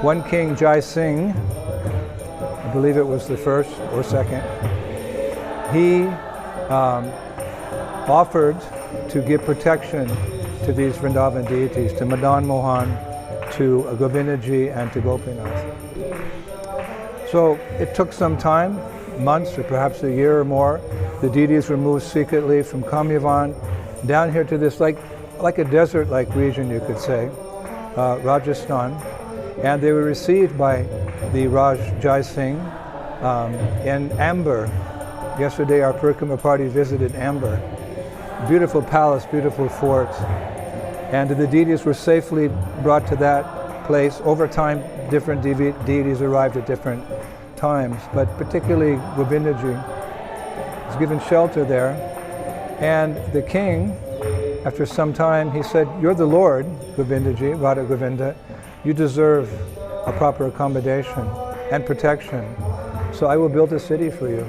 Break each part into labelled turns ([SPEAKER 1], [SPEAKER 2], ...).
[SPEAKER 1] one king, Jai Singh, I believe it was the first or second, he offered to give protection to these Vrindavan deities, to Madan Mohan, to Govindaji, and to Gopinath. So it took some time, months or perhaps a year or more. The deities were moved secretly from Kamyavan down here to this like a desert-like region, you could say, Rajasthan, and they were received by the Raj Jai Singh in Amber. Yesterday our Parikrama party visited Amber. Beautiful palace, beautiful fort, and the deities were safely brought to that place. Over time, different deities arrived at different times, but particularly Govindaji was given shelter there. And the king, after some time, he said, "You're the Lord, Govindaji, Radha Govinda. You deserve a proper accommodation and protection. So I will build a city for you.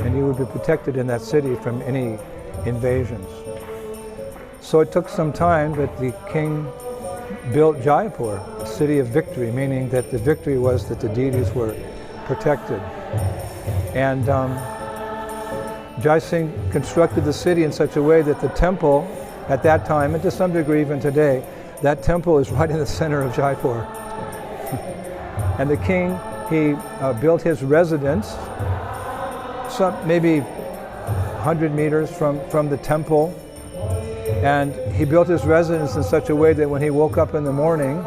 [SPEAKER 1] And you will be protected in that city from any invasions." So it took some time, but the king built Jaipur, a city of victory, meaning that the victory was that the deities were protected. And Jai Singh constructed the city in such a way that the temple at that time, and to some degree even today, that temple is right in the center of Jaipur. And the king, he built his residence maybe 100 meters from the temple. And he built his residence in such a way that when he woke up in the morning,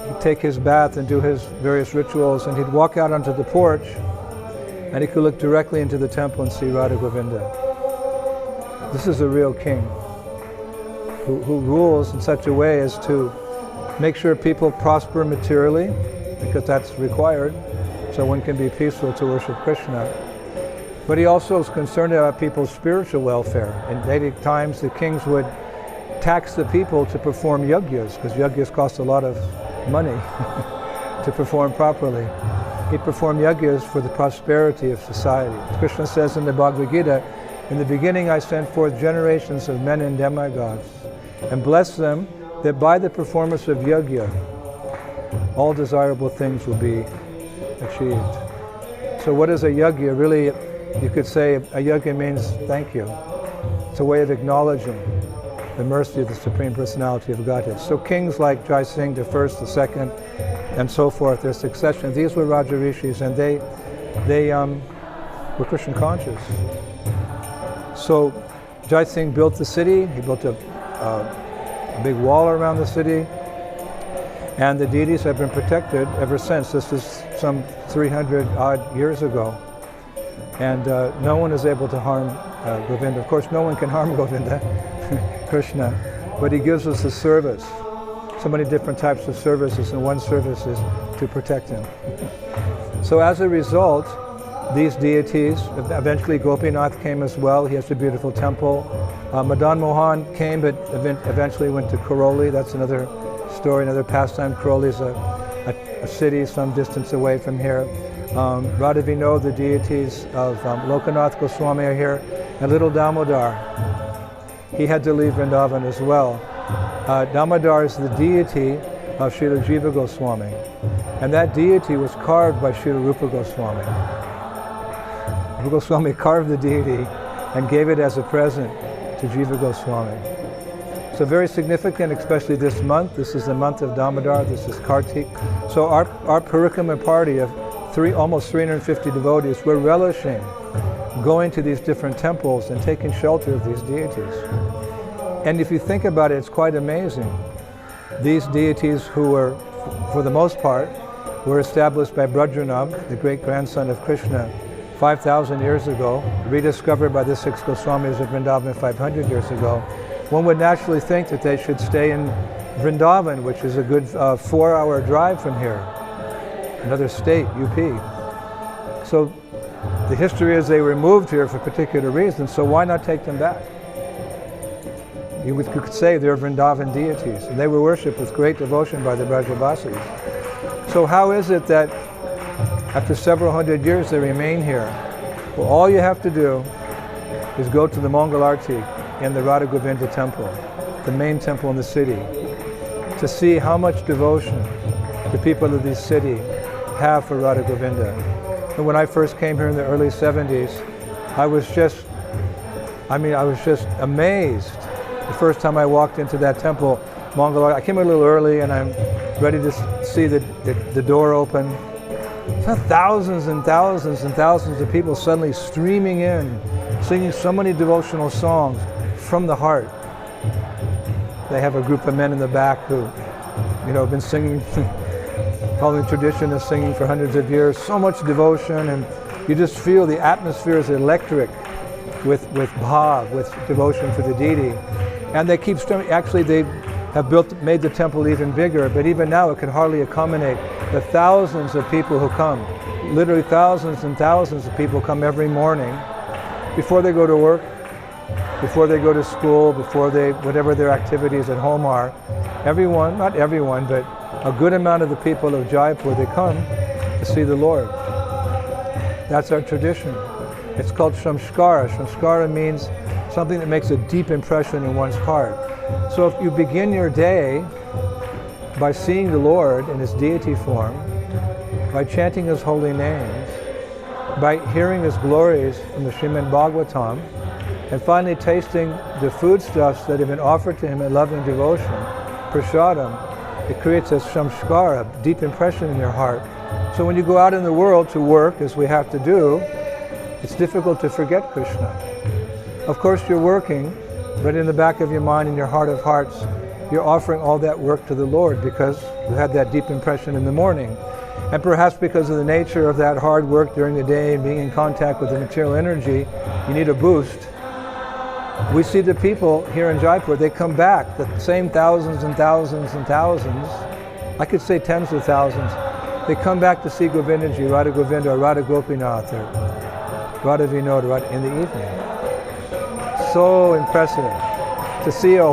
[SPEAKER 1] he'd take his bath and do his various rituals, and he'd walk out onto the porch, and he could look directly into the temple and see Radha Govinda. This is a real king who rules in such a way as to make sure people prosper materially, because that's required, so one can be peaceful to worship Krishna. But he also is concerned about people's spiritual welfare. In Vedic times, the kings would tax the people to perform yajnas, because yajnas cost a lot of money to perform properly. He'd perform yajnas for the prosperity of society. Krishna says in the Bhagavad Gita, "In the beginning I sent forth generations of men and demigods, and blessed them that by the performance of yajna, all desirable things will be achieved." So what is a yajna? Really, you could say a yajna means thank you. It's a way of acknowledging the mercy of the Supreme Personality of Godhead. So kings like Jai Singh, the first, the second, and so forth, their succession, these were Raja Rishis, and they were Krishna conscious. So Jai Singh built the city. He built a big wall around the city, and the deities have been protected ever since. This is some 300 odd years ago. And no one is able to harm Govinda. Of course, no one can harm Govinda, Krishna, but he gives us a service. So many different types of services, and one service is to protect him. So as a result, these deities, eventually Gopinath came as well. He has a beautiful temple. Madan Mohan came, but eventually went to Karoli. That's another story, another pastime. Karoli is a city some distance away from here. Radha Vinod, the deities of Lokanath Goswami are here, and little Damodar. He had to leave Vrindavan as well. Damodar is the deity of Srila Jiva Goswami, and that deity was carved by Srila Rupa Goswami. Rupa Goswami carved the deity and gave it as a present to Jiva Goswami. So very significant, especially this month. This is the month of Damodar, this is Kartik. So our Parikrama party of almost 350 devotees, we're relishing going to these different temples and taking shelter of these deities. And if you think about it, it's quite amazing. These deities, who were, for the most part, were established by Brajranag, the great-grandson of Krishna, 5,000 years ago, rediscovered by the 6 Goswamis of Vrindavan 500 years ago. One would naturally think that they should stay in Vrindavan, which is a good 4-hour drive from here. Another state, UP. So the history is they were moved here for particular reasons, so why not take them back? You could say they're Vrindavan deities, and they were worshipped with great devotion by the Brajavasis. So how is it that after several hundred years they remain here? Well, all you have to do is go to the Mangalarti in the Radha Govinda temple, the main temple in the city, to see how much devotion the people of this city have for Radha Govinda. And when I first came here in the early 70s, I was just amazed. The first time I walked into that temple, Mongol, I came a little early and I'm ready to see the door open. So thousands and thousands and thousands of people suddenly streaming in, singing so many devotional songs from the heart. They have a group of men in the back who, have been singing, following tradition of singing for hundreds of years. So much devotion, and you just feel the atmosphere is electric with bhav, with devotion for the deity. And they keep streaming. Actually, they have made the temple even bigger, but even now it can hardly accommodate the thousands of people who come. Literally thousands and thousands of people come every morning before they go to work, before they go to school, whatever their activities at home are. Everyone, not everyone, but a good amount of the people of Jaipur, they come to see the Lord. That's our tradition. It's called samskara. Samskara means something that makes a deep impression in one's heart. So if you begin your day by seeing the Lord in His deity form, by chanting His holy names, by hearing His glories from the Srimad Bhagavatam, and finally tasting the foodstuffs that have been offered to Him in loving devotion, prasadam, it creates a samskara, deep impression in your heart. So when you go out in the world to work, as we have to do, it's difficult to forget Krishna. Of course you're working, but in the back of your mind, in your heart of hearts, you're offering all that work to the Lord because you had that deep impression in the morning. And perhaps because of the nature of that hard work during the day and being in contact with the material energy, you need a boost. We see the people here in Jaipur, they come back, the same thousands and thousands and thousands, I could say tens of thousands, they come back to see Govindaji, Radha Govinda, or Radha Gopinath, or Radha Vinod in the evening. So impressive to see a